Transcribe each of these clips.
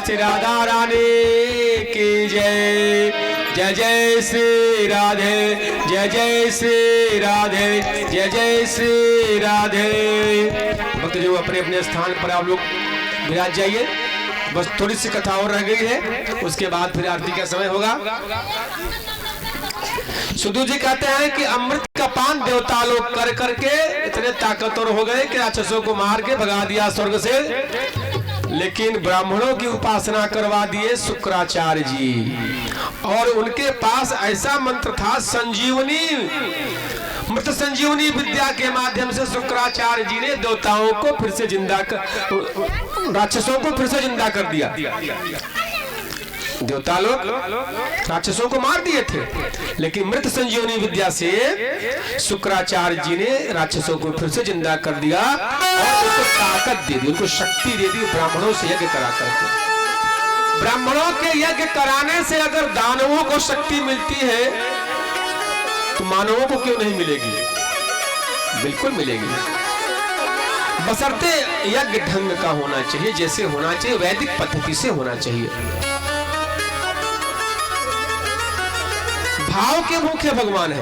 श्री राधा रानी की जय। जय जय श्री राधे, जय जय श्री राधे, जय जय श्री राधे। भक्त जो अपने अपने स्थान पर आप लोग विराज जाइए। बस थोड़ी सी कथा और रह गई है, उसके बाद फिर आरती का समय होगा। सुधु जी कहते हैं कि अमृत का पान देवता लोग कर करके इतने ताकतवर हो गए कि राक्षसों को मार के भगा दिया स्वर्ग से, लेकिन ब्राह्मणों की उपासना करवा दिए शुक्राचार्य जी। और उनके पास ऐसा मंत्र था संजीवनी, मृत संजीवनी विद्या के माध्यम से शुक्राचार्य जी ने देवताओं को फिर से जिंदा कर, राक्षसों को फिर से जिंदा कर दिया। देवता लोग राक्षसों को मार दिए थे, लेकिन मृत संजीवनी विद्या से शुक्राचार्य जी ने राक्षसों को फिर से जिंदा कर दिया और उनको ताकत दे दी, उनको शक्ति दे दी। ब्राह्मणों से यज्ञ करा करके, ब्राह्मणों के यज्ञ कराने से अगर दानवों को शक्ति मिलती है तो मानवों को क्यों नहीं मिलेगी? बिल्कुल मिलेगी, बशर्ते यज्ञ ढंग का होना चाहिए, जैसे होना चाहिए, वैदिक पद्धति से होना चाहिए। भाव के मुख्य भगवान है।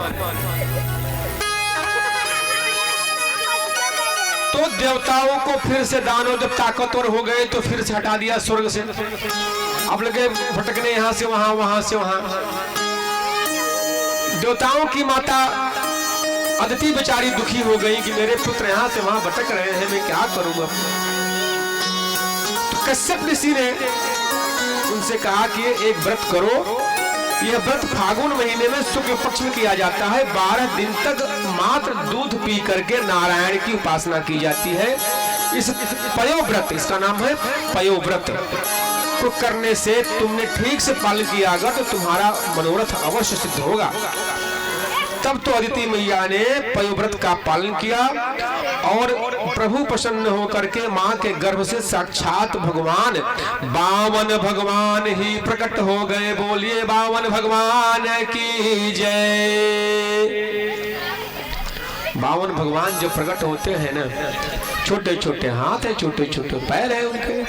तो देवताओं को फिर से दानव जब ताकतवर हो गए तो फिर से हटा दिया स्वर्ग से। अब लगे भटकने यहां से वहां, वहां से वहां। देवताओं की माता अदिति बेचारी दुखी हो गई कि मेरे पुत्र यहाँ से वहां भटक रहे हैं, मैं क्या करूंगा। तो कश्यप ऋषि ने उनसे कहा कि एक व्रत करो। यह व्रत फागुन महीने में शुक्ल पक्ष में किया जाता है। 12 दिन तक मात्र दूध पी करके नारायण की उपासना की जाती है। इस पयोव्रत, इसका नाम है पयोव्रत, को करने से तुमने ठीक से पालन किया होगा तो तुम्हारा मनोरथ अवश्य सिद्ध होगा। तब तो अदिति मैया ने पयोव्रत का पालन किया और प्रभु प्रसन्न होकर के मां के गर्भ से साक्षात भगवान बामन भगवान ही प्रकट हो गए। बोलिए बामन भगवान की जय। बामन भगवान जब प्रकट होते हैं ना, छोटे छोटे हाथ है, छोटे छोटे पैर है उनके।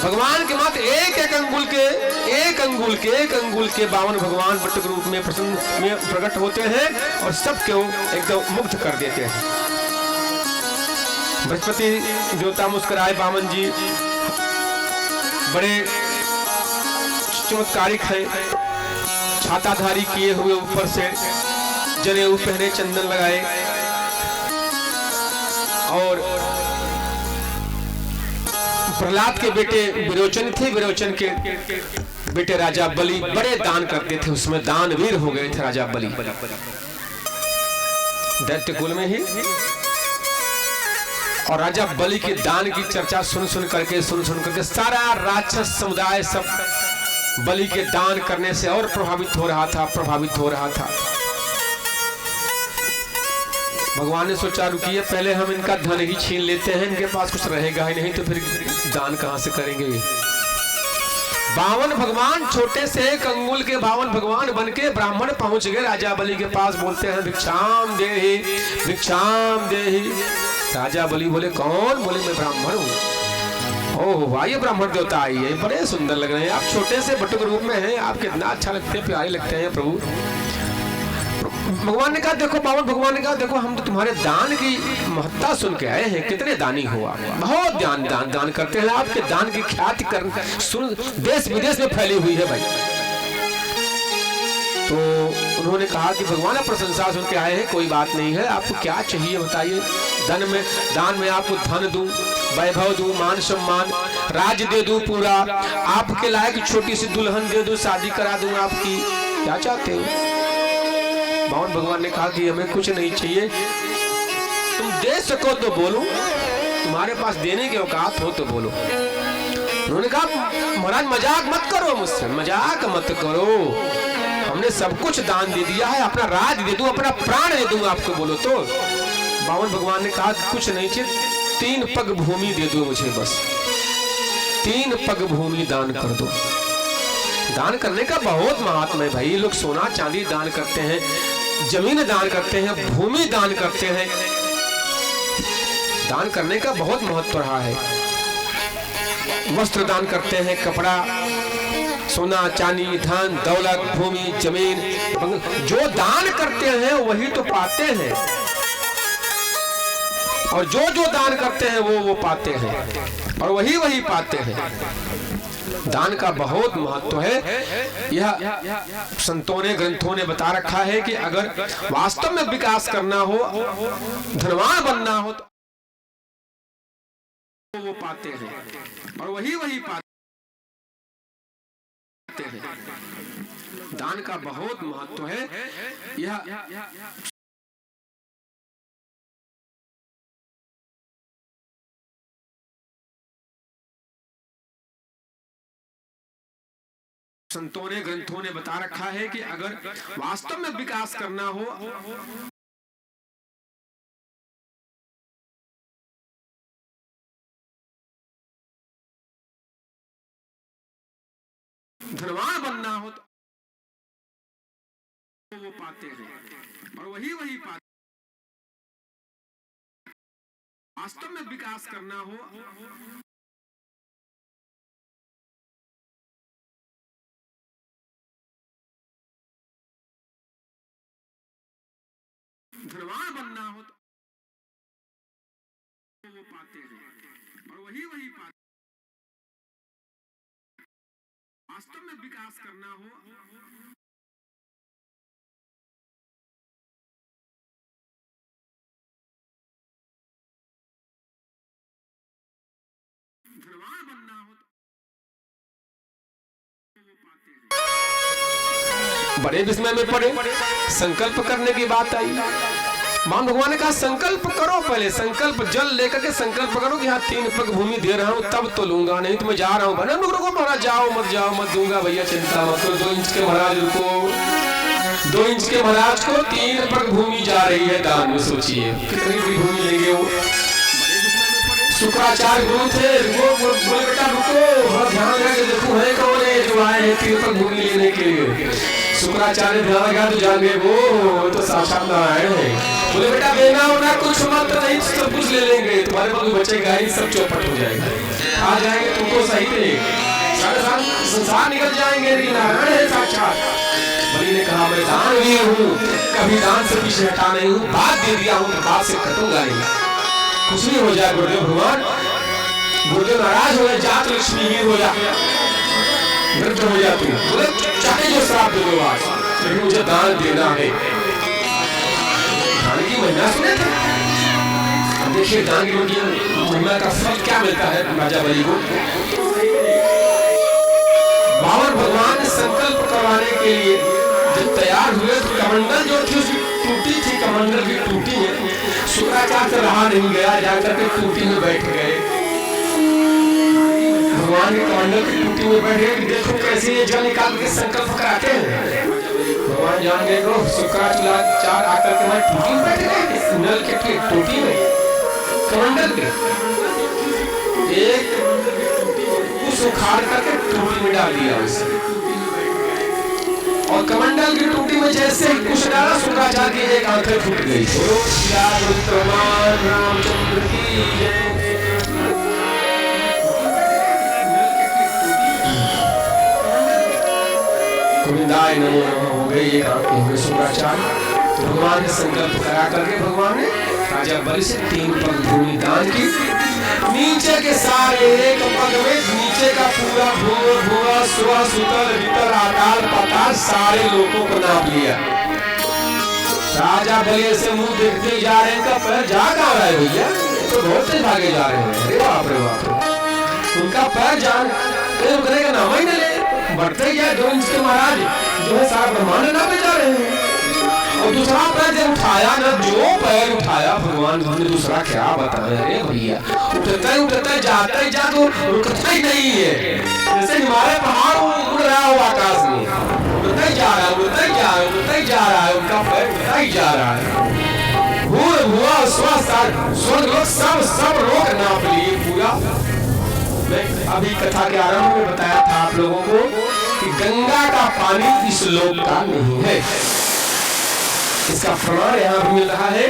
भगवान के मात्र एक अंगुल के बावन भगवान बटक रूप में प्रसन्न में प्रकट होते हैं और सबको एकदम मुग्ध कर देते हैं। बृहस्पति देवता मुस्कुराए, बामन जी बड़े चमत्कारिक हैं, छाताधारी किए हुए, ऊपर से जनेऊ पहने, चंदन लगाए और प्रहलाद के बेटे विरोचन थे, विरोचन के बेटे राजा बलि बड़े दान करते थे, उसमें दानवीर हो गए थे राजा बलि दैत्य कुल में ही। और राजा बलि के दान की चर्चा सुन सुन करके सारा राक्षस समुदाय सब बलि के दान करने से और प्रभावित हो रहा था। भगवान ने सोचा रुकिए, पहले हम इनका धन ही छीन लेते हैं, इनके पास कुछ रहेगा ही नहीं तो फिर दान कहां से करेंगे। बावन भगवान, छोटे से एक अंगुल के बावन भगवान बनके ब्राह्मण पहुंच गए राजा बलि के पास, बोलते हैं भिक्षाम देहि भिक्षाम देहि। राजा बलि बोले कौन? बोले मैं ब्राह्मण हूँ। ओह आइए ब्राह्मण देवता आइए, बड़े सुंदर लग रहे हैं आप, छोटे से बटुक रूप में हैं आप, कितना अच्छा लगते हैं, प्यारे लगते हैं प्रभु। भगवान ने कहा देखो, बावन भगवान ने कहा देखो, हम तो तुम्हारे दान की महत्ता सुन के आए हैं, कितने दानी हो आप, बहुत दान करते हैं, आपके दान की ख्याति सुन देश विदेश में फैली हुई है भाई। तो उन्होंने कहा कि भगवान आप प्रशंसा सुन के आए हैं, कोई बात नहीं है, आपको क्या चाहिए बताइए। दान में आपको धन दूं, वैभव दूं, मान सम्मान, राज्य दे दूं पूरा, आपके लायक छोटी सी दुल्हन दे दूं, शादी करा दूं आपकी, क्या चाहते हो। बावन भगवान ने कहा कि हमें कुछ नहीं चाहिए, तुम दे सको तो बोलो, तुम्हारे पास देने के औकात हो तो बोलो। उन्होंने कहा महाराज मजाक मत करो मुझसे, मजाक मत करो, हमने सब कुछ दान दे दिया है, अपना राज दे दूं, अपना प्राण दे दूं आपको, बोलो तो। बावन भगवान ने कहा कुछ नहीं चाहिए, 3 पग भूमि दे दो मुझे, बस 3 पग भूमि दान कर दो। दान करने का बहुत महात्मा है भाई, लोग सोना चांदी दान करते हैं, जमीन दान करते हैं, भूमि दान करते हैं, दान करने का बहुत महत्व रहा है। वस्त्र दान करते हैं, कपड़ा, सोना चांदी, धन दौलत, भूमि जमीन, जो दान करते हैं वही तो पाते हैं, और जो दान करते हैं वो पाते हैं, और वही पाते हैं। दान का बहुत महत्व है, यह संतों ने ग्रंथों ने बता रखा है कि अगर वास्तव में विकास करना हो, धनवान बनना हो तो वो पाते हैं, और वही पाते हैं। दान का बहुत महत्व है, यह संतों ने ग्रंथों ने बता रखा है कि अगर वास्तव में विकास करना हो, धनवान बनना हो तो वो पाते हैं, और वही पाते। वास्तव में विकास करना हो, धनवान बनना हो तो वो पाते हैं, और वही पाते। वास्तव में विकास करना हो, बड़े विस्मय में पड़े। संकल्प करने की बात आई। मां भगवान ने कहा संकल्प करो, पहले संकल्प जल लेकर के संकल्प करो कि हाँ 3 पग भूमि दे रहा हूँ तब तो लूंगा, नहीं तो मैं जा रहा हूँ। बना रुको महाराज, जाओ मत दूंगा भैया, चिंता मत करो। 2 इंच के महाराज को 2 इंच के महाराज को 3 पग भूमि जा रही है दान में। सोचिए कितनी बड़ी भूमि लेंगे वो। शुक्राचार्य गुरु थे, वो बोले बेटा रुको, बहुत ध्यान लगा देखो है कौन है जो आए हैं 3 पग भूमि लेने के लिए। शुक्राचार्य ध्यान लगा तो जान गए वो तो साक्षात नारायण है। बोले बेटा बेना होना कुछ मत नहीं, सब कुछ ले लेंगे, तुम्हारे पास बचेगा ही, सब चौपट हो जाएगा, आ जाएंगे तुमको सही पे, सारे संसार निकल जाएंगे, लेकिन नारायण है साक्षात। बलि ने कहा मैं दानवीर हूँ, कभी दान से पीछे हटा नहीं हूँ, बात दे दिया हूँ तो बात से कटूंगा नहीं। कुछ नहीं हो जाए गुरुदेव भगवान, गुरुदेव नाराज हो गए, जात लक्ष्मीहीन हो जाए, वृद्ध हो जाती है। बोले चाहे जो श्राप दे दो आज, लेकिन मुझे दान देना है। दान की महिमा सुने थे, देखिए दान की महिमा का फल क्या मिलता है राजा बलि को। बावन भगवान ने संकल्प करवाने के लिए जब तैयार हुए तो कमंडल जो थी उसकी टूटी थी, कमंडल की टूटी है। शुक्राचार्य से रहा नहीं गया, जाकर के टूटी में बैठ गए। भगवान के कमंडल की टूटी में बैठ गए, देखो कैसे ये जल निकाल के संकल्प कराते हैं। भगवान जान गए को शुक्राचार्य आकर के वहां टूटी में बैठ गए, नल के टूटी में कमंडल के एक कुछ उखाड़ करके टूटी में डाल दिया उसे, और कमंडल की टूटी में जैसे कुछ डाला शुक्राचार्य की एक आंखें फूट गई। रामचंद्र की जय। गोविंदाय नमो नमः हो गई एक आंखें हो गई शुक्राचार्य। तो भगवान ने संकल्प करा करके भगवान ने राजा बलि से 3 पग भूमि दान की। नीचे के सारे एक पग में नीचे का पूरा भूआ स्व सुतल भीतर आकाल पाताल सारे लोगों को नाप लिया। राजा बलि से मुंह देखते जा रहे हैं, का पैर जा कहाँ रहा है भैया, तो बहुत तेज भागे जा रहे हैं। अरे बाप रे बाप, उनका पैर जान का नाम ही नहीं ले, बढ़ते गया 2 इंच के महाराज जो है सारा ब्रह्मांड नापे जा रहे हैं। और दूसरा पैर जब उठाया ना, जो पैर उठाया भगवान ने दूसरा क्या बताया। अरे भैया उठता जाता ही जा तो रुकता ही नहीं है, जैसे हिमालय पहाड़ उड़ रहा हो आकाश में, उड़ता ही जा रहा है, उड़ता ही जा रहा है, उड़ता ही जा रहा है, उनका पैर उड़ता ही जा रहा है। हुआ स्वर्ग लोग सब लोग नाप लिए पूरा। मैं अभी कथा के आरंभ में बताया था आप लोगों को कि गंगा का पानी इस लोक का नहीं है। इसका प्रमाण यहाँ भी मिल रहा है।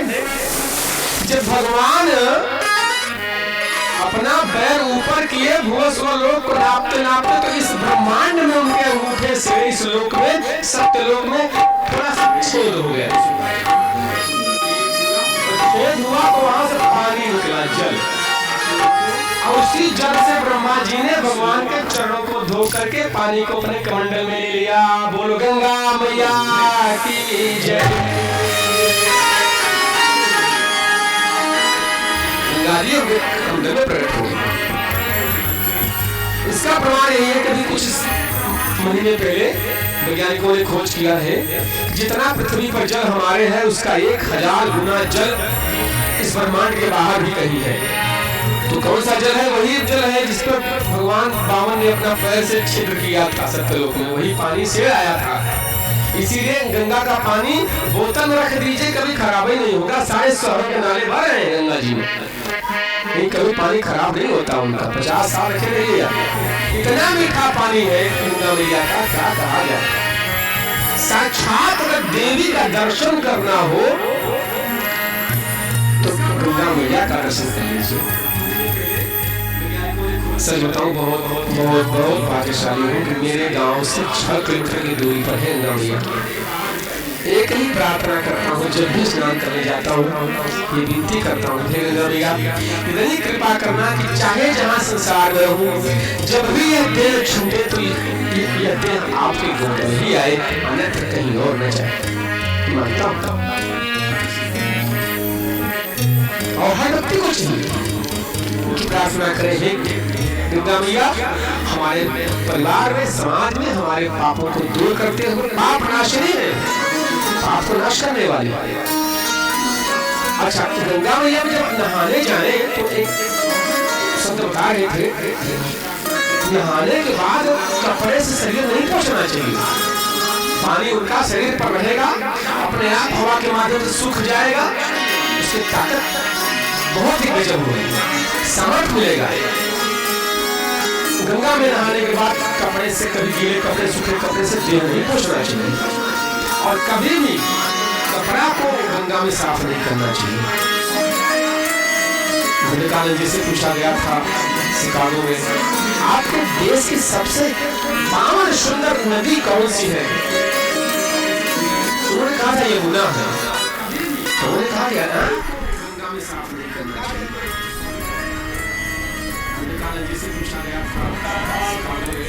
जब भगवान अपना पैर ऊपर किए भूस्व लोक को नापते नापते तो इस ब्रह्मांड में उनके अंगूठे से इस लोक में सत्यलोक में थोड़ा सा छेद हो गया। छेद हुआ तो वहां से पानी निकला, जल। और उसी जल से ब्रह्मा जी ने भगवान के चरणों को धो करके पानी को अपने कमंडल में ले लिया। बोलो गंगा मैया की जय। कमंडल में प्रकट हो गई। इसका प्रमाण यही है कि कुछ महीने पहले वैज्ञानिकों ने खोज किया है, जितना पृथ्वी पर जल हमारे है उसका 1000 गुना जल इस ब्रह्मांड के बाहर भी कहीं है। तो कौन सा जल है? वही जल है जिस पर भगवान बामन ने अपना पैर से छिद्र किया था सत्यलोक में, वही पानी से आया था। इसीलिए गंगा का पानी बोतल में रख दीजिए, कभी खराब ही नहीं होगा। सारे शहरों के नाले भर रहे हैं गंगा जी में, नहीं कभी पानी खराब नहीं होता उनका। 50 साल रखे रहिए, इतना मीठा पानी है गंगा मैया का, क्या कहा जाए। साक्षात अगर देवी का दर्शन करना हो तो गंगा मैया का दर्शन कर लीजिए। सच बताऊं बहुत बहुत बहुत बहुत भाग्यशाली हूँ कि मेरे गांव से 6 किलोमीटर की दूरी पर है गंगा मैया। एक ही प्रार्थना करता हूँ जब भी स्नान करने जाता हूँ, ये विनती करता हूँ हे गंगा मैया इतनी कृपा करना कि चाहे जहाँ संसार में रहूँ, जब भी यह देह छूटे तो यह देह आपके गोद में ही आए, अन्यथा कहीं और न जाए। मानता हूँ और हर व्यक्ति को चाहिए प्रार्थना करे गंगा मैया हमारे परिवार में, समाज में हमारे पापों को दूर करते हुए पाप नाशिनी है, पाप को नाश करने वाली। अच्छा, तो गंगा मैया में जब नहाने जाए तो एक संत बता रहे थे, नहाने के बाद कपड़े से शरीर नहीं पोंछना चाहिए। पानी उनका शरीर पर रहेगा, अपने आप हवा के माध्यम से सूख जाएगा, उसकी ताकत बहुत ही गजब होगी, समर्थ मिलेगा। गंगा में नहाने के बाद कपड़े से, कभी गीले कपड़े, सूखे कपड़े से देह नहीं पोंछना चाहिए और कभी भी कपड़ा को गंगा में साफ नहीं करना चाहिए। विवेकानंद जी से पूछा गया था शिकागो में, आपके देश की सबसे पावन सुंदर नदी कौन सी है? उन्होंने कहा था यमुना है। उन्होंने कहा क्या ना, गंगा में साफ नहीं करना चाहिए। विवेकानंद जी से पूछा गया था शिकागो में,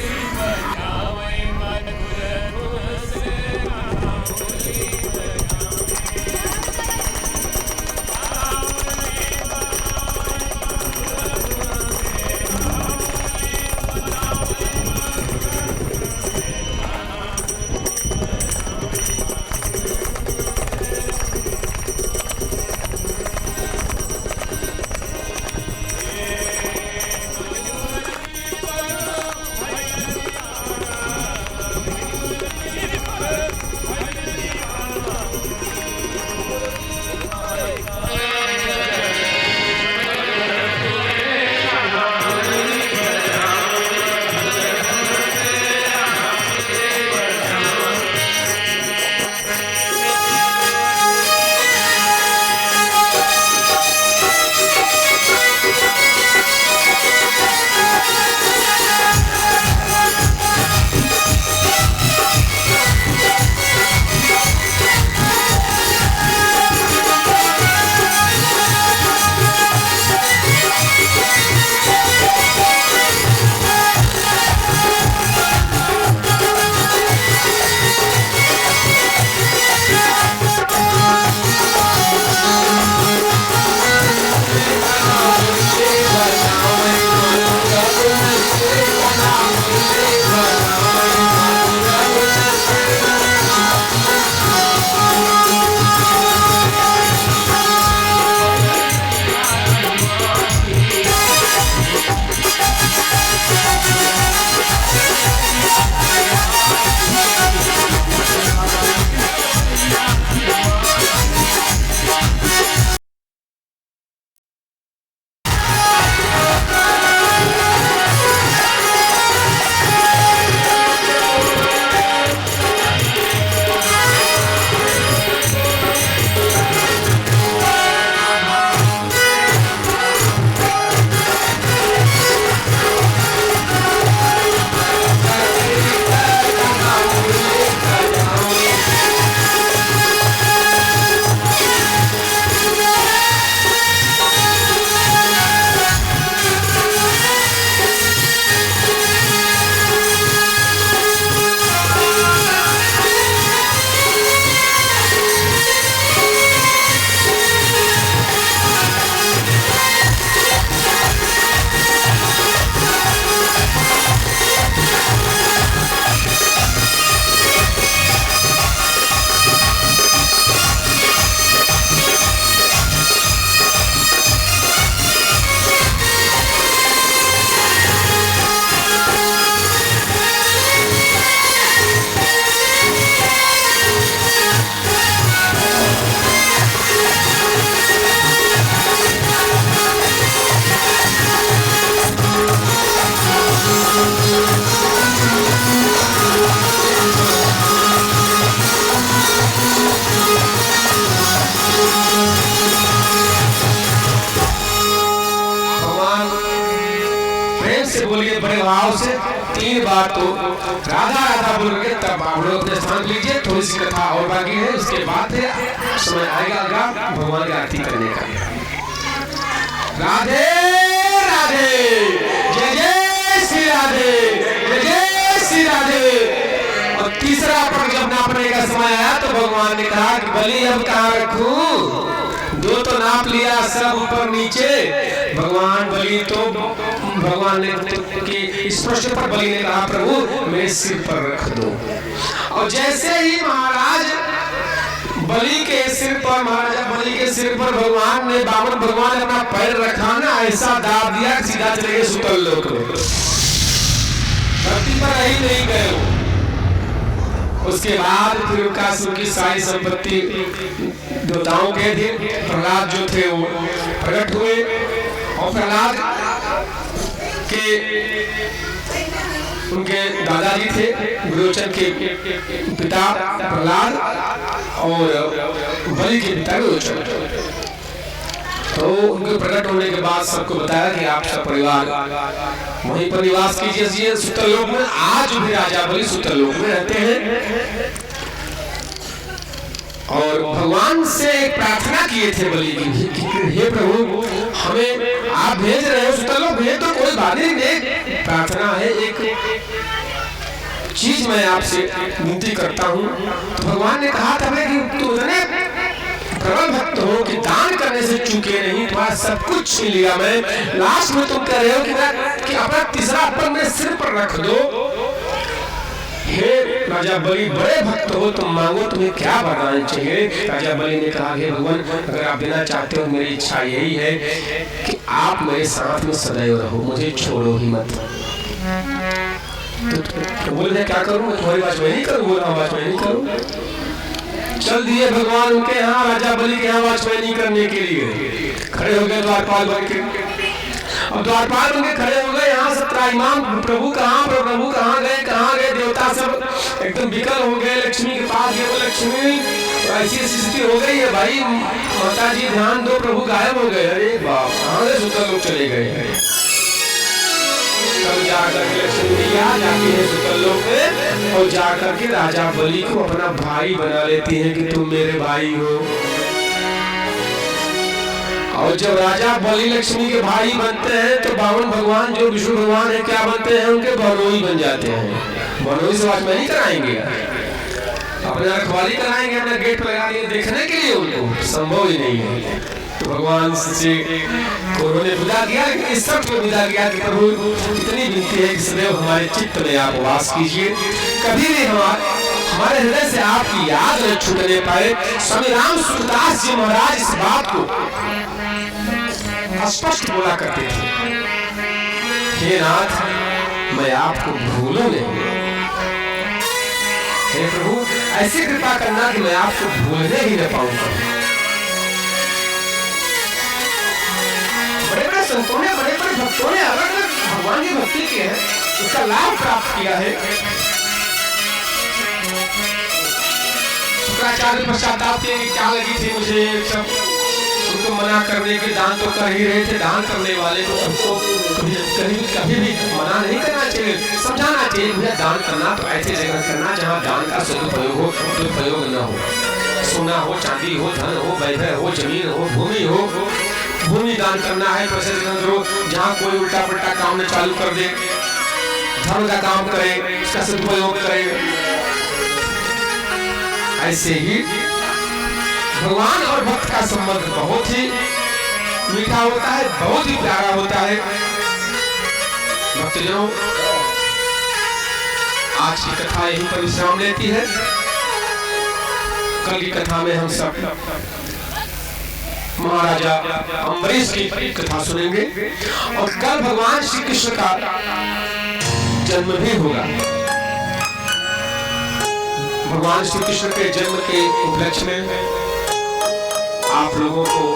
बोलिए बड़े भाव से 3 बार तो राधा राधा बोल के तब आप लोग अपने स्थान लीजिए। थोड़ी सी कथा और बाकी है, उसके बाद समय आएगा भगवान की आरती करने का। राधे राधे, जय जय श्री राधे, जय जय श्री राधे। और तीसरा पग जब नापने का समय आया तो भगवान ने कहा कि बलि अब कहाँ रखूं, 2 तो नाप लिया सब ऊपर नीचे। भगवान बलि तो भगवान ने कि स्पर्श पर बलि ने कहा प्रभु मेरे सिर पर रख दो। और जैसे ही महाराज बलि के सिर पर, महाराजा बलि के सिर पर भगवान ने, बामन भगवान ने अपना पैर रखा ना, ऐसा दाब दिया कि सीधा चले गए सुतल लोक में, धरती पर ही नहीं गए। उसके बाद फिर कासुर की सारी संपत्ति देवताओं के थे, प्रहलाद जो थे वो प्रकट हुए और प्रहलाद के उनके दादाजी थे विरोचन के पिता प्रहलाद और बलि के पिता विरोचन। तो उनके प्रकट होने के बाद सबको बताया कि आप सब परिवार वहीं पर निवास कीजिए सुतलोक में। आज भी राजा बलि सुतलोक में रहते हैं। और भगवान से एक प्रार्थना किए थे बलि की, हे प्रभु हमें आप भेज रहे हो सुतलोक, भेज तो कोई बात नहीं, प्रार्थना है, एक चीज मैं आपसे विनती करता हूँ। तो भगवान ने कहा था कि तू इतने प्रबल भक्त हो कि दान करने से चूके नहीं, तुम्हारा सब कुछ छीन लिया मैं। लास्ट में तुम कह रहे हो कि अपना तीसरा पन मेरे सिर पर रख दो। हे राजा बलि बड़े भक्त हो, तुम मांगो, तुम्हें क्या वरदान चाहिए। राजा बलि ने कहा हे भगवान अगर आप देना चाहते हो, मेरी इच्छा यही है कि आप मेरे साथ में सदैव रहो, मुझे छोड़ो ही मत। तो बोले क्या करूं मैं, तुम्हारी बात मैं नहीं करूं, बोला बात मैं नहीं करूं। चल दिए भगवान उनके यहाँ, राजा बलि के यहाँ वाचमैनी करने के लिए खड़े हो गए द्वारपाल बन के। अब द्वारपाल बन के खड़े हो गए, यहाँ सब त्राहिमाम प्रभु कहाँ गए, देवता सब एकदम विकल हो गए। लक्ष्मी के पास गए, वो लक्ष्मी ऐसी स्थिति हो गई है भाई, माता जी ध्यान दो, प्रभु गायब हो गए। अरे बाप कहाँ से सुतल लोग चले गए। तब जाकर के लक्ष्मी जाती है सुतल लोक में और जाकर के राजा बलि को अपना भाई बना लेती है कि तुम मेरे भाई हो। और जब राजा बलि लक्ष्मी के भाई बनते हैं तो बावन भगवान जो विष्णु भगवान है क्या बनते हैं, उनके बहनोई बन जाते हैं। बहनोई से वाचमैनी कराएंगे, अपने रखवाली कराएंगे, अपना गेट पर लगा दिए देखने के लिए, उनको संभव ही नहीं है। तो भगवान से उन्होंने विदा किया, लेकिन इस सब को विदा किया कि प्रभु इतनी विनती है कि सदैव हमारे चित्त में आप वास कीजिए, कभी भी हमारे हृदय से आपकी याद न छूटने पाए। स्वामी राम सुखदास जी महाराज इस बात को स्पष्ट बोला करते थे, हे नाथ मैं आपको भूलूं नहीं, हे प्रभु ऐसी कृपा करना कि मैं आपको भूलने ही न पाऊंगा। बड़े बड़े संतों ने, बड़े बड़े भक्तों ने अलग अलग भगवान की भक्ति की है, उसका लाभ प्राप्त किया है। शुक्राचार्य पश्चाताप किए कि क्या लगी थी मुझे, सब उनको मना करने के, दान तो कर ही रहे थे, दान करने वाले को सबको कभी भी मना नहीं करना चाहिए, समझाना चाहिए भैया दान करना तो ऐसी जगह करना जहाँ दान का सदुपयोग हो, दुरुपयोग न हो। सोना हो, चांदी हो, धन हो, वैभव हो, जमीन हो, भूमि हो, भूमि दान करना है तो ऐसे जगह करो जहाँ कोई उल्टा पलटा काम न चालू कर दे, धर्म का काम करे, उसका सदुपयोग करे। ऐसे ही भगवान और भक्त का संबंध बहुत ही मीठा होता है, बहुत ही प्यारा होता है। भक्तजनों आज की कथा यहीं पर विश्राम लेती है। कल की कथा में हम सब महाराजा अम्बरीश की कथा सुनेंगे और कल भगवान श्री कृष्ण का जन्म भी होगा। भगवान श्री कृष्ण के जन्म के उपलक्ष्य में आप लोगों को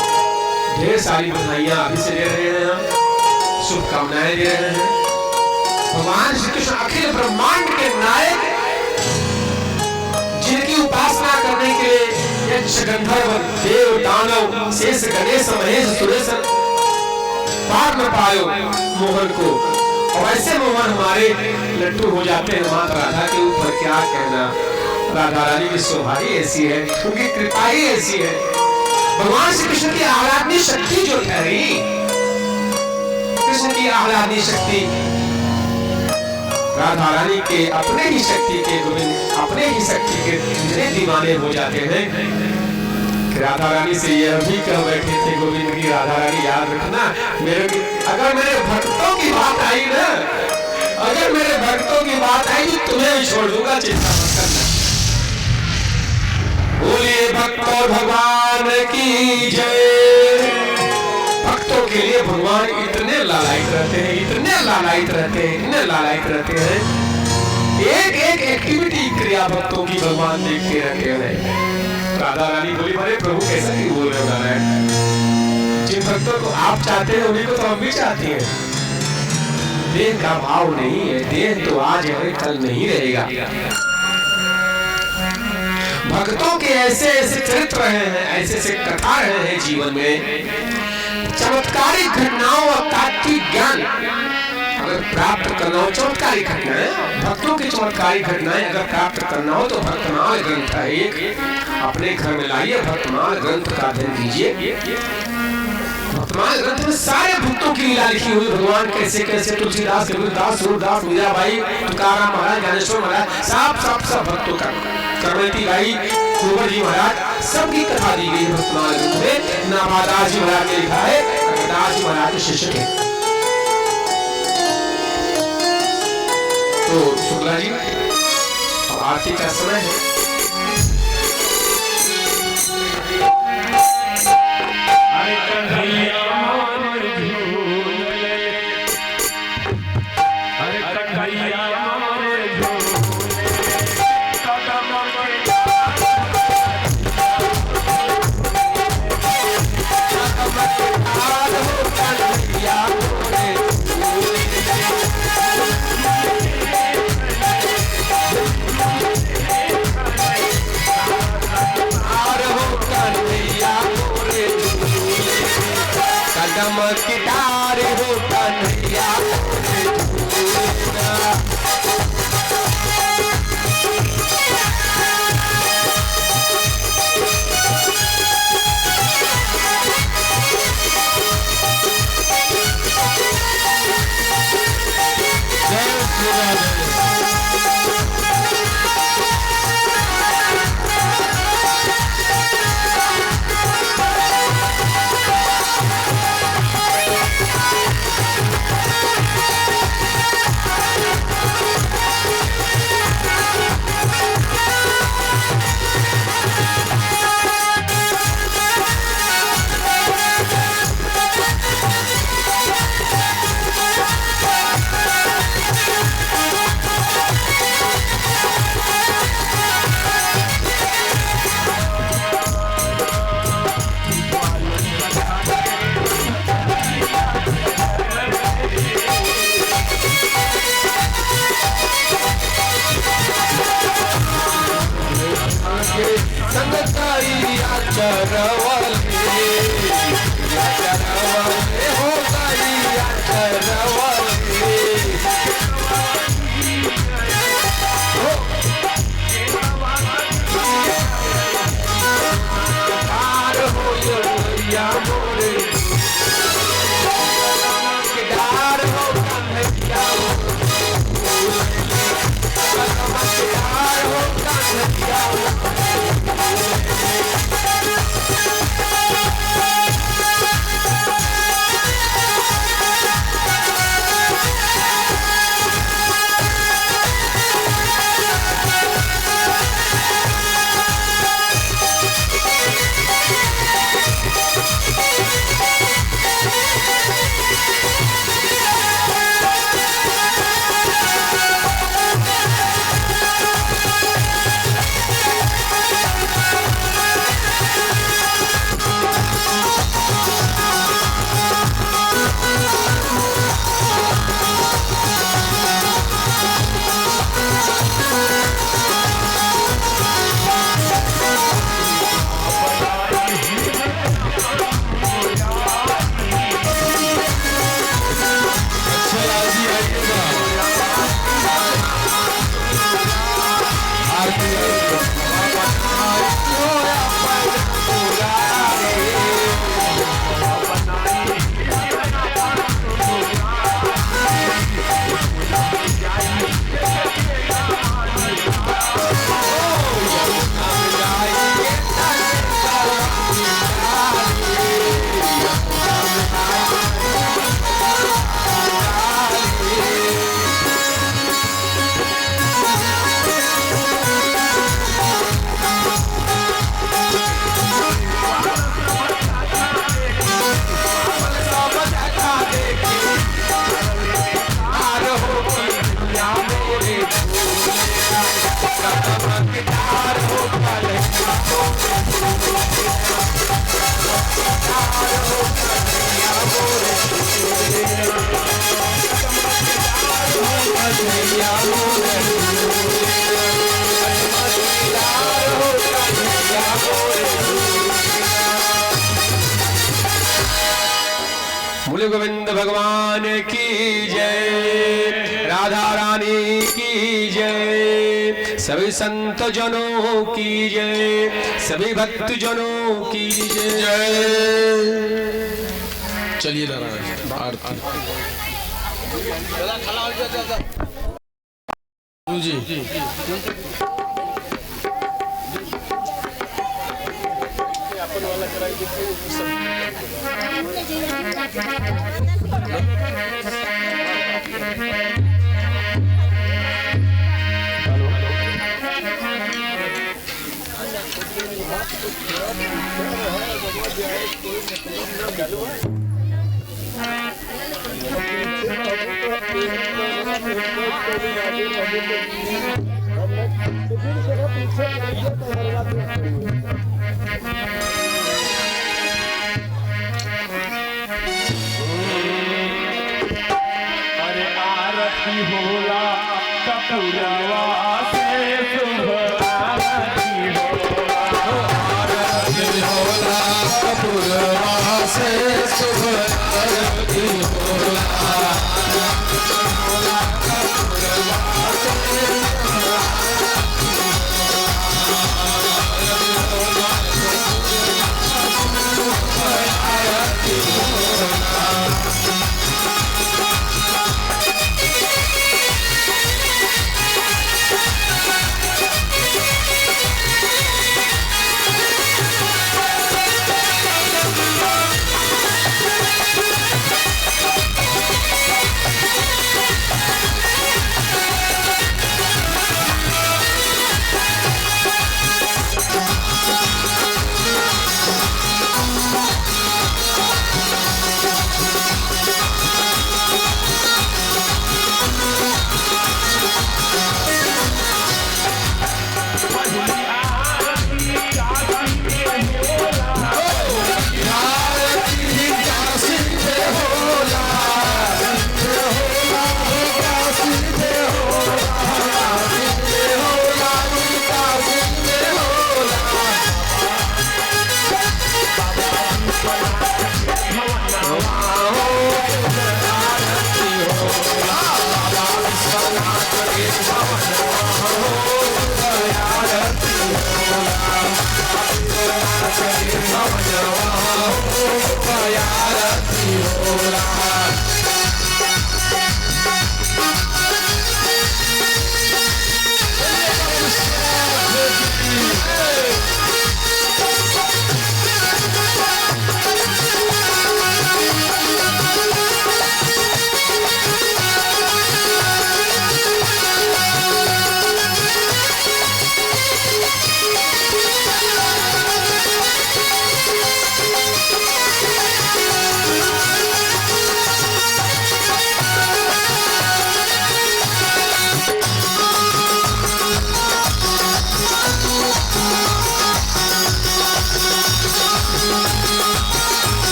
ढेर सारी बधाइयां अभी से दे रहे हैं, हम शुभकामनाएं दे रहे हैं। भगवान श्री कृष्ण अखिल ब्रह्मांड के नायक, जिनकी उपासना करने के लिए यक्ष गंधर्व देव दानव शेष गणेश महेश सुरेश पार न पायो मोहन को, और ऐसे मोहन हमारे लट्टू हो जाते हैं माता राधा के ऊपर। क्या कहना, राधा रानी की शोभा ही ऐसी है, उनकी कृपा ही ऐसी है। भगवान श्री कृष्ण की आह्लादनी शक्ति जो ठहरी, कृष्ण की आह्लादनी शक्ति राधा रानी के अपने ही शक्ति के गोविंद अपने ही शक्ति के इतने दीवाने हो जाते हैं राधा रानी से यह भी कह बैठे थे, गोविंद की राधा रानी याद रखना, अगर मेरे भक्तों की बात आई ना, अगर मेरे भक्तों की बात आई तो तुम्हें भी छोड़ दूंगा, चिंता मत करना। बोलिए भक्तों भगवान की जय। भक्तों के लिए भगवान इतने लालायित रहते हैं, इतने लालायित रहते हैं, इतने लालायित रहते हैं, एक एक एक्टिविटी क्रिया भक्तों की भगवान देखते रहते हैं। राधा रानी बोली, अरे प्रभु कैसा क्यों बोल रहे हो नारायण, जिन भक्तों को आप चाहते हैं उन्हीं को तो हम भी चाहते हैं। देह का भाव नहीं है, देह तो आज है कल नहीं रहेगा। भक्तों के ऐसे ऐसे चरित्र रहे हैं, ऐसे ऐसे कथा रहे हैं जीवन में, चमत्कारिक घटनाओं और तात्विक ज्ञान अगर प्राप्त करना हो, चमत्कारिक घटनाएं, भक्तों की चमत्कारिक घटनाएं अगर प्राप्त करना हो तो भक्तमाल ग्रंथ है एक, अपने घर में लाइए, भक्तमाल ग्रंथ का अध्ययन कीजिए। भक्तमाल ग्रंथ में सारे भक्तों की लीला लिखी हुई, भगवान कैसे कैसे तुलसीदास, कबीरदास, सूरदास, मीराबाई, तुकाराम महाराज, ज्ञानेश्वर महाराज, सब भक्तों का, करमती बाई, कुंवर जी महाराज, सबकी कथा दी गई है भक्तमाल ग्रंथ में। नाभादास जी महाराज ने लिखा है, दास जी महाराज के शिष्य थे। तो शुक्ला जी, अब आरती का समय है। किटार हो कन्हैया मोरे झूलिया चमकदार हो कन्हैया मोरे झूलिया चमकदार हो कन्हैया मोरे झूलिया चमकदार हो कन्हैया मोरे झूलिया चमकदार हो कन्हैया मोरे झूलिया। बोले गोविंद भगवान की जय, राधा रानी की जय, सभी संत जनों की जय, सभी भक्त जनों की जय। चलिए नारायण आरती जी। अरे आरती होला कपूरवा से शुभ आरती होला, आरती होला कपूरवा से शुभ आरती होला,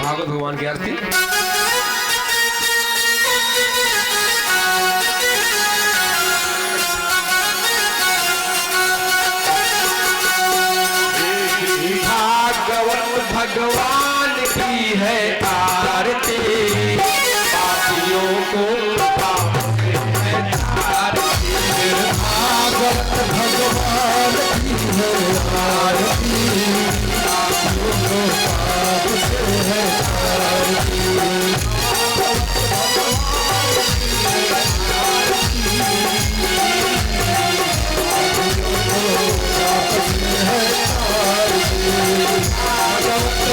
भागवत भगवान की आरती। भागवत भगवान की है आरती, पापियों को पाप से तारती। भागवत भगवान की है आरती, पापियों को पाप से है तारती।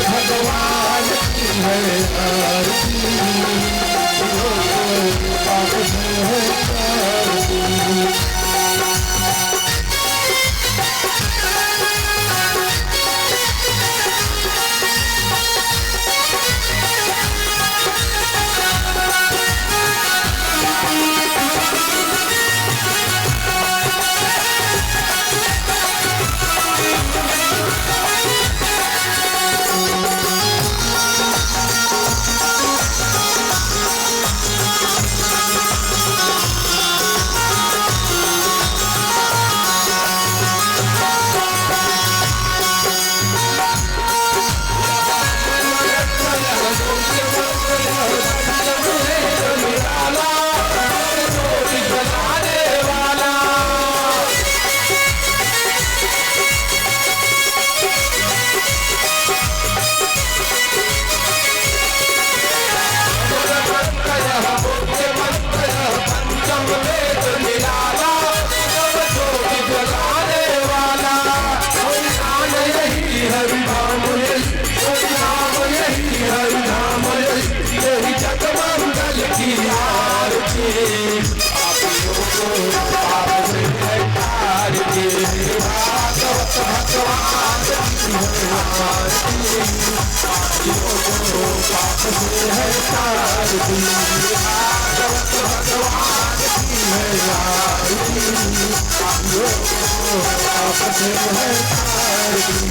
भगवान की है आरती, पाप से है तारती।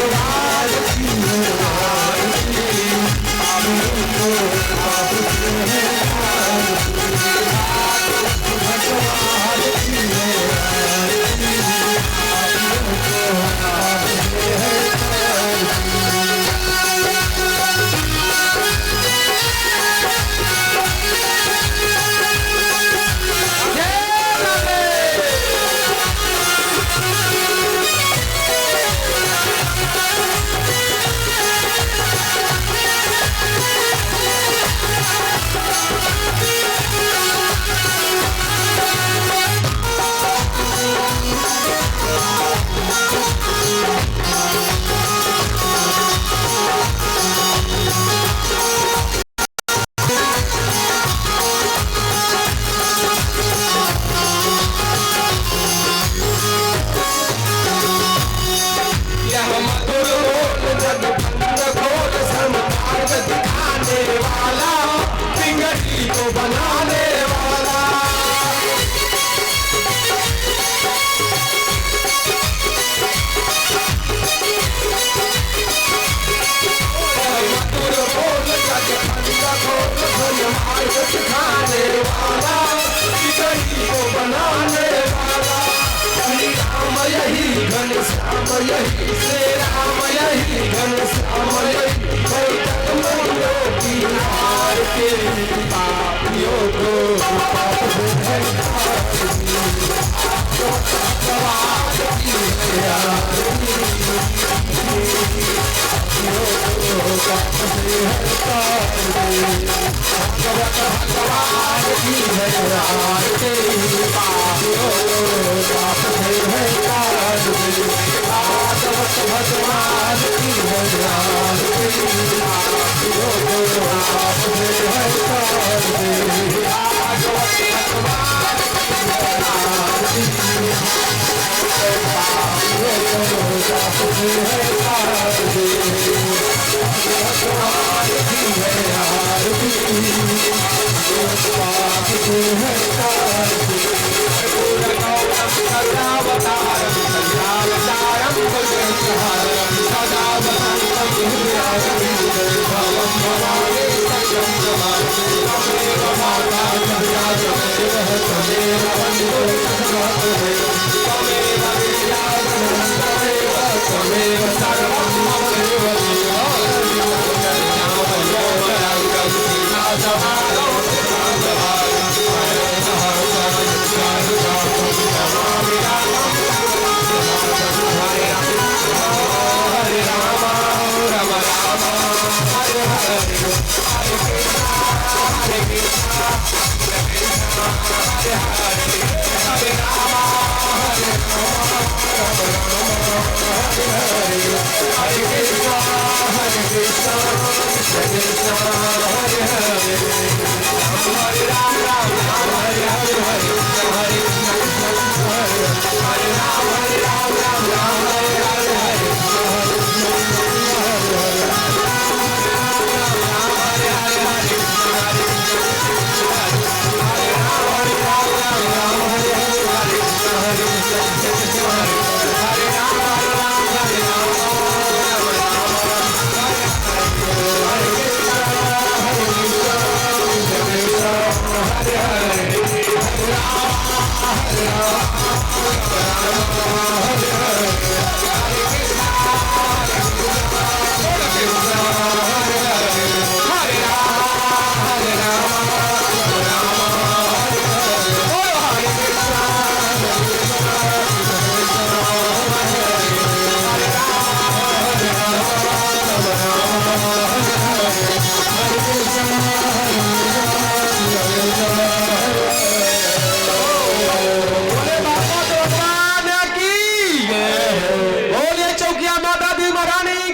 भगवान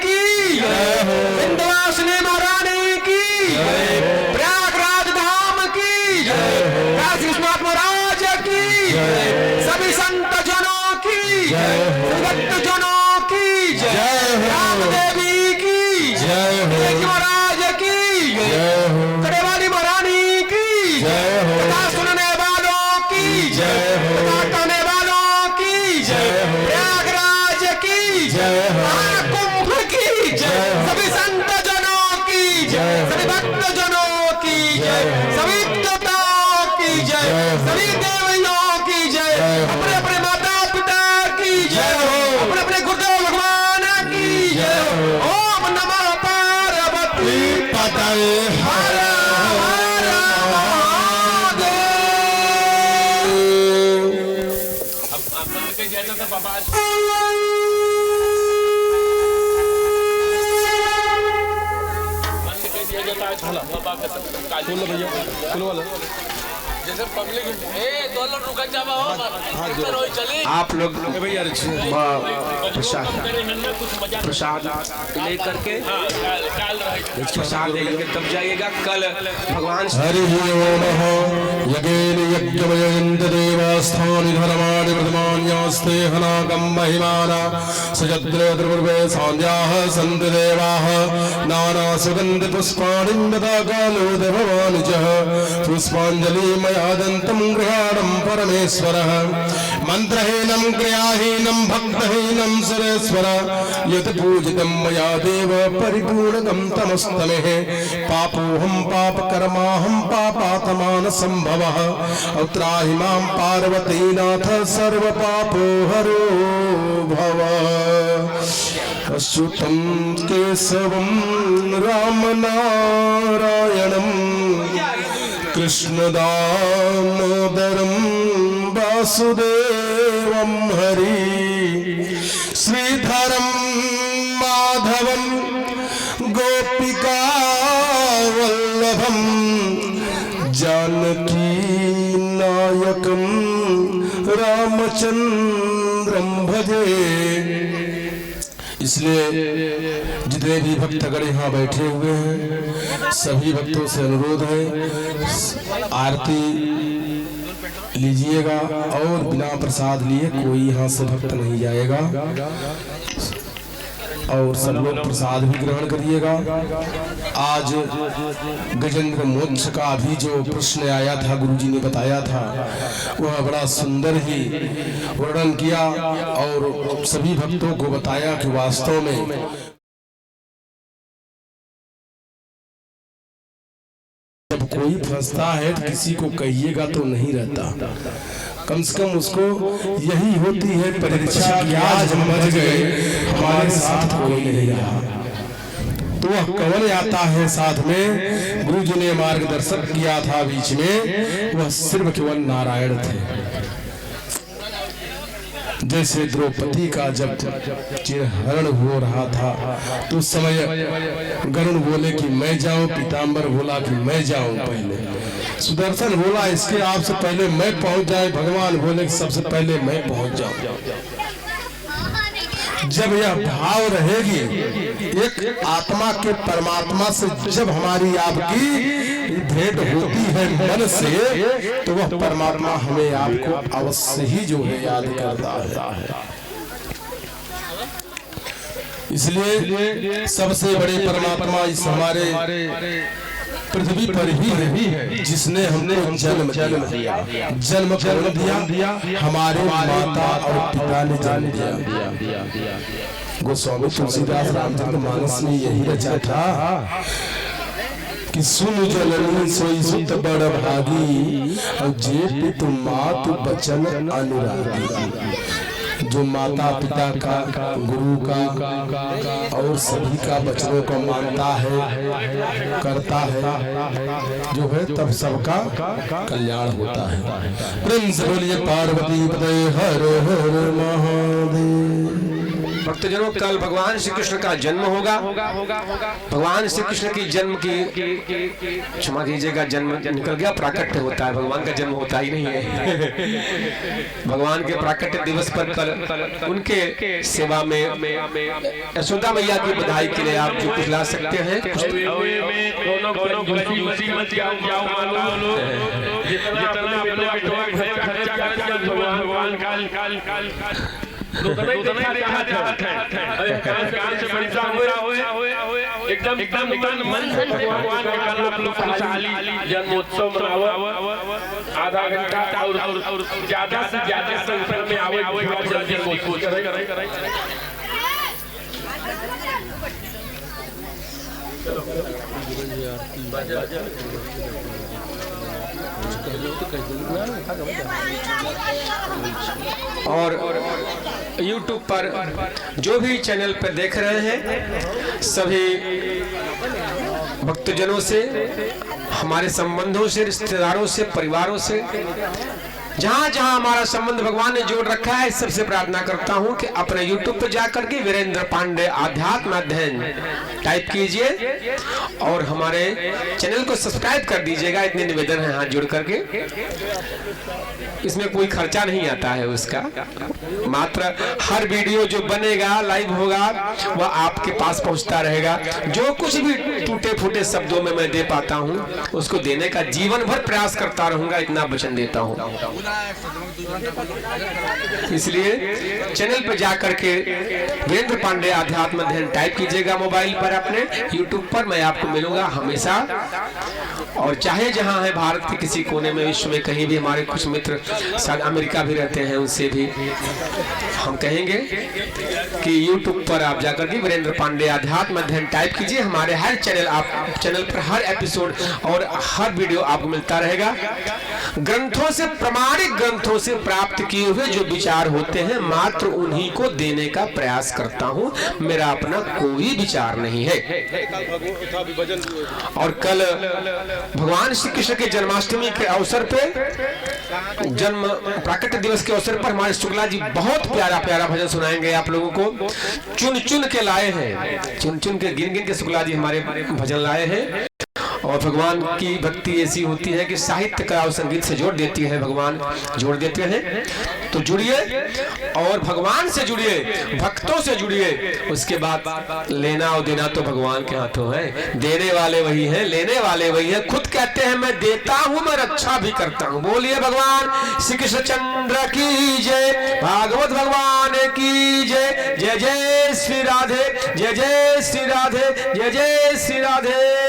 की सभी देवियों की जय, अपने अपने माता पिता की जय हो, अपने अपने गुरुदेव भगवान की जय हो। ओम नमः पार्वती पतये हर हर महादेव। आप मंदिर के जय तो बाबा जैसे पब्लिक $2 रुका जावा हो चली आप लोग प्रसाद लेकर के प्रसाद लेकर तब जाइएगा। कल भगवान हरि ओम यज्ञेन यज्ञमयन्त देवास्थानि धर्माणि वर्धमान्यास्ते हनाकं महिमाना सजद्रे द्रवृवे सान्ध्याः सन्ति देवाः नाना सुगन्ध पुष्पाणि तथा कालो देववान् च पुष्पाञ्जलि मया दन्तं गृहाणं परमेश्वरः मन्त्रहीनं क्रियाहीनं भक्तहीनं सुरेश्वर यत् पूजितं मया देव परिपूर्णं तमस्तमेः पापोऽहं पापकर्माहं पापात्मान संभवः अत्राहि मां पार्वतीनाथ सर्वपापो हरो भव। अच्युतं केशवं रामनारायणं कृष्णदामोदरं वासुदेवं हरि श्रीधरं माधवं गोपिका वल्लभं जानकी नायकं रामचंद्रं भजे। इसलिए जितने भी भक्तगण यहाँ बैठे हुए हैं सभी भक्तों से अनुरोध है आरती लीजिएगा और बिना प्रसाद लिए कोई यहाँ से भक्त नहीं जाएगा और सब लोग प्रसाद भी ग्रहण करिएगा। आज गजेंद्र मोक्ष का भी जो प्रश्न आया था गुरुजी ने बताया था वह बड़ा सुंदर ही वर्णन किया और सभी भक्तों को बताया कि वास्तव में जब कोई फंसता है तो किसी को कहिएगा तो नहीं रहता, कम से कम उसको यही होती है परीक्षा कि आज हम बच गए हमारे साथ कोई नहीं रहा। तो वह कौन आता है साथ में? गुरु जी ने मार्गदर्शन किया था बीच में, वह सिर्फ केवल नारायण थे। जैसे द्रौपदी का जब चिरहरण हो रहा था तो उस समय गरुण बोले कि मैं जाऊं, पीताम्बर बोला कि मैं जाऊं पहले, सुदर्शन बोला इसके आपसे पहले मैं पहुंच जाए, भगवान बोले कि सबसे पहले मैं पहुंच जाऊं। जब यह भाव रहेगी एक आत्मा के परमात्मा से, जब हमारी आपकी भेंट होती है मन से, तो वह परमात्मा हमें आपको अवश्य ही जो है याद करता है। इसलिए सबसे बड़े परमात्मा इस हमारे पृथ्वी पर ही है जिसने हमको जन्म दिया। जन्म कौन दिया? हमारे माता और पिता ने जन्म दिया। गोस्वामी तुलसीदास रामचंद्र मानस में यही रचा था कि सुन जननी सोई सुत बड़ भागी और जे पितु मातु बचन अनुरागी। जो माता पिता का, गुरु का और सभी का वचनों को मानता है, करता है, जो है तब सबका कल्याण होता है। प्रेम से बोलिए पार्वती पते हर हर महादेव। भक्तजनों, कल भगवान श्री कृष्ण का जन्म होगा। भगवान श्री कृष्ण की जन्म की, क्षमा कीजिएगा, जन्म निकल गया, प्राकट्य होता है, भगवान का जन्म होता ही नहीं है। भगवान के प्राकट्य दिवस पर कल उनके सेवा में यशोदा मैया की बधाई के लिए आप जो कुछ ला सकते हैं। एकदम मन से भगवान का आप लोग खुशहाली जन्मोत्सव मनाओ, आधा घंटा और ज्यादा से ज्यादा संख्या में आवे, जल्दी कोशिश करें। और YouTube पर जो भी चैनल पर देख रहे हैं सभी भक्तजनों से, हमारे संबंधों से, रिश्तेदारों से, परिवारों से, जहां जहां हमारा संबंध भगवान ने जोड़ रखा है, सबसे प्रार्थना करता हूं कि अपने YouTube पर जाकर के वीरेंद्र पांडे आध्यात्म अध्ययन टाइप कीजिए और हमारे चैनल को सब्सक्राइब कर दीजिएगा। इतने निवेदन है हाथ जोड़ करके। इसमें कोई खर्चा नहीं आता है उसका, मात्र हर वीडियो जो बनेगा, लाइव होगा, वह आपके पास पहुंचता रहेगा। जो कुछ भी टूटे फूटे शब्दों में मैं दे पाता हूं उसको देने का जीवन भर प्रयास करता रहूंगा, इतना वचन देता हूं। इसलिए चैनल पर जाकर के वीरेंद्र पांडे आध्यात्म अध्ययन टाइप कीजिएगा मोबाइल पर अपने YouTube पर। मैं आपको मिलूंगा हमेशा, और चाहे जहां है भारत के किसी कोने में, विश्व में कहीं भी, हमारे कुछ मित्र शायद अमेरिका भी रहते हैं, उनसे भी हम कहेंगे कि YouTube पर आप जाकर के वीरेंद्र पांडे आध्यात्म अध्ययन टाइप कीजिए। हमारे हर चैनल पर हर एपिसोड और हर वीडियो आपको मिलता रहेगा। ग्रंथों से, प्रमाणिक ग्रंथों से प्राप्त किए हुए जो विचार होते हैं, मात्र उन्हीं को देने का प्रयास करता हूं। मेरा अपना कोई विचार नहीं है। और कल भगवान श्री कृष्ण के जन्माष्टमी के अवसर पे, जन्म प्राकट्य दिवस के अवसर पर हमारे शुक्ला जी बहुत प्यारा प्यारा भजन सुनाएंगे आप लोगों को। चुन चुन के लाए हैं, चुन चुन के, गिन गिन के शुक्ला जी हमारे भजन लाए हैं। और भगवान की भक्ति ऐसी होती है कि साहित्य का और संगीत से जोड़ देती है, भगवान जोड़ देते हैं। तो जुड़िए और भगवान से जुड़िए, भक्तों से जुड़िए। उसके बाद लेना और देना तो भगवान के हाथों है। देने वाले वही हैं, लेने वाले वही हैं। खुद कहते हैं मैं देता हूं, मैं रक्षा भी करता हूं। बोलिए भगवान श्री कृष्ण चंद्र की जय, भागवत भगवान की जय। जय जय श्री राधे, जय जय श्री राधे, जय जय श्री राधे।